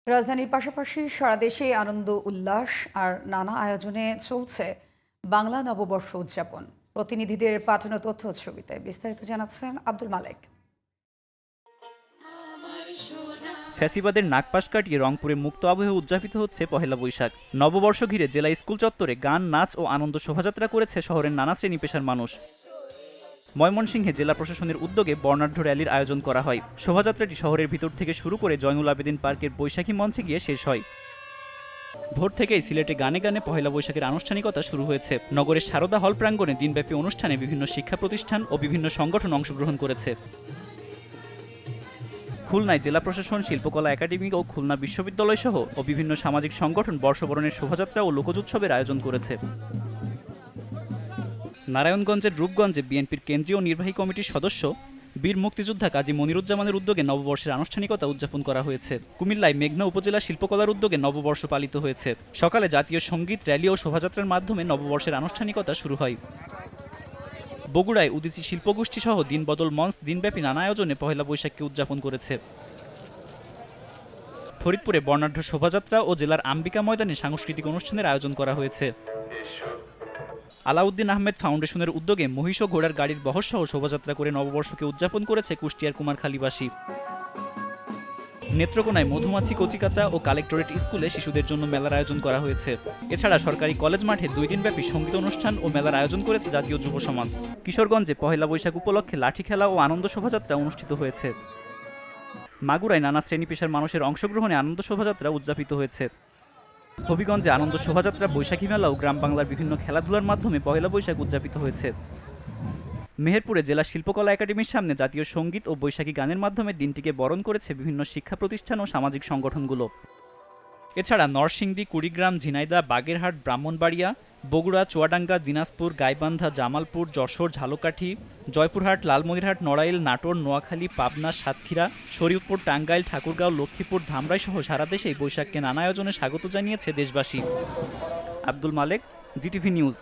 রাজধানীর পাশাপাশি সারা দেশে আনন্দ উল্লাস আর নানা আয়োজনে চলছে বাংলা নববর্ষ উদযাপন। প্রতিনিধিদের পাঠানো তথ্য ছবিতে বিস্তারিত জানাচ্ছেন আব্দুল মালেক। ফ্যাসিবাদের নাগপাশ কাটিয়ে রংপুরে মুক্ত আবহে উদযাপিত হচ্ছে পহেলা বৈশাখ। নববর্ষ ঘিরে জেলা স্কুল চত্বরে গান, নাচ ও আনন্দ শোভাযাত্রা করেছে শহরের নানা শ্রেণী পেশার মানুষ। ময়মনসিংহে জেলা প্রশাসনের উদ্যোগে বর্ণাঢ্য র্যালির আয়োজন করা হয়। শোভাযাত্রাটি শহরের ভিতর থেকে শুরু করে জয়নুল আবেদিন পার্কের বৈশাখী মঞ্চে গিয়ে শেষ হয়। ভোর থেকেই সিলেটে গানে গানে পহেলা বৈশাখের আনুষ্ঠানিকতা শুরু হয়েছে। নগরের সারদা হল প্রাঙ্গণে দিনব্যাপী অনুষ্ঠানে বিভিন্ন শিক্ষা প্রতিষ্ঠান ও বিভিন্ন সংগঠন অংশগ্রহণ করেছে। খুলনায় জেলা প্রশাসন, শিল্পকলা একাডেমি ও খুলনা বিশ্ববিদ্যালয় সহ ও বিভিন্ন সামাজিক সংগঠন বর্ষবরণের শোভাযাত্রা ও লোকোৎসবের আয়োজন করেছে। নারায়ণগঞ্জের রূপগঞ্জে বিএনপির কেন্দ্রীয় নির্বাহী কমিটির সদস্য বীর মুক্তিযোদ্ধা কাজী মনিরুজ্জামানের উদ্যোগে নববর্ষের আনুষ্ঠানিকতা উদযাপন করা হয়েছে। কুমিল্লায় মেঘনা উপজেলা শিল্পকলার উদ্যোগে নববর্ষ পালিত হয়েছে। সকালে জাতীয় সঙ্গীত, র্যালি ও শোভাযাত্রার মাধ্যমে নববর্ষের আনুষ্ঠানিকতা শুরু হয়। বগুড়ায় উদীচী শিল্পগোষ্ঠী সহ দিনবদল মঞ্চ দিনব্যাপী নানা আয়োজনে পহেলা বৈশাখকে উদযাপন করেছে। ফরিদপুরে বর্ণাঢ্য শোভাযাত্রা ও জেলার আম্বিকা ময়দানে সাংস্কৃতিক অনুষ্ঠানের আয়োজন করা হয়েছে। আলাউদ্দিন আহমেদ ফাউন্ডেশনের উদ্যোগে মহিষ ও ঘোড়ার গাড়ির বহর সহ শোভাযাত্রা করে নববর্ষকে উদযাপন করেছে কুষ্টিয়ার কুমারখালীবাসী। নেত্রকোনায় মধুমাছি, কচিকাঁচা ও কালেক্টরেট স্কুলে শিশুদের জন্য মেলার আয়োজন করা হয়েছে। এছাড়া সরকারি কলেজ মাঠে 2 দিনব্যাপী সঙ্গীত অনুষ্ঠান ও মেলার আয়োজন করেছে জাতীয় যুব সমাজ। কিশোরগঞ্জে পহেলা বৈশাখ উপলক্ষে লাঠি খেলা ও আনন্দ শোভাযাত্রা অনুষ্ঠিত হয়েছে। মাগুরায় নানা শ্রেণী পেশার মানুষের অংশগ্রহণে আনন্দ শোভাযাত্রা উদযাপিত হয়েছে। হবিগঞ্জে আনন্দ শোভাযাত্রা, বৈশাখী মেলা ও গ্রাম বাংলার বিভিন্ন খেলাধুলার মাধ্যমে পহেলা বৈশাখ উদযাপিত হয়েছে। মেহেরপুরে জেলা শিল্পকলা একাডেমির সামনে জাতীয় সঙ্গীত ও বৈশাখী গানের মাধ্যমে দিনটিকে বরণ করেছে বিভিন্ন শিক্ষা প্রতিষ্ঠান ও সামাজিক সংগঠনগুলো। এছাড়া নরসিংদী, কুড়িগ্রাম, ঝিনাইদহ, বাগেরহাট, ব্রাহ্মণবাড়িয়া, বগুড়া, চুয়াডাঙ্গা, দিনাজপুর, গাইবান্ধা, জামালপুর, যশোর, ঝালকাঠি, জয়পুরহাট, লালমনিরহাট, নড়াইল, নাটোর, নোয়াখালী, পাবনা, সাতক্ষীরা, শরীয়তপুর, টাঙ্গাইল, ঠাকুরগাঁও, লক্ষ্মীপুর, ধামরাই সহ সারা দেশেই বৈশাখকে নানা আয়োজনে স্বাগত জানিয়েছে দেশবাসী। আব্দুল মালেক, জিটিভি নিউজ।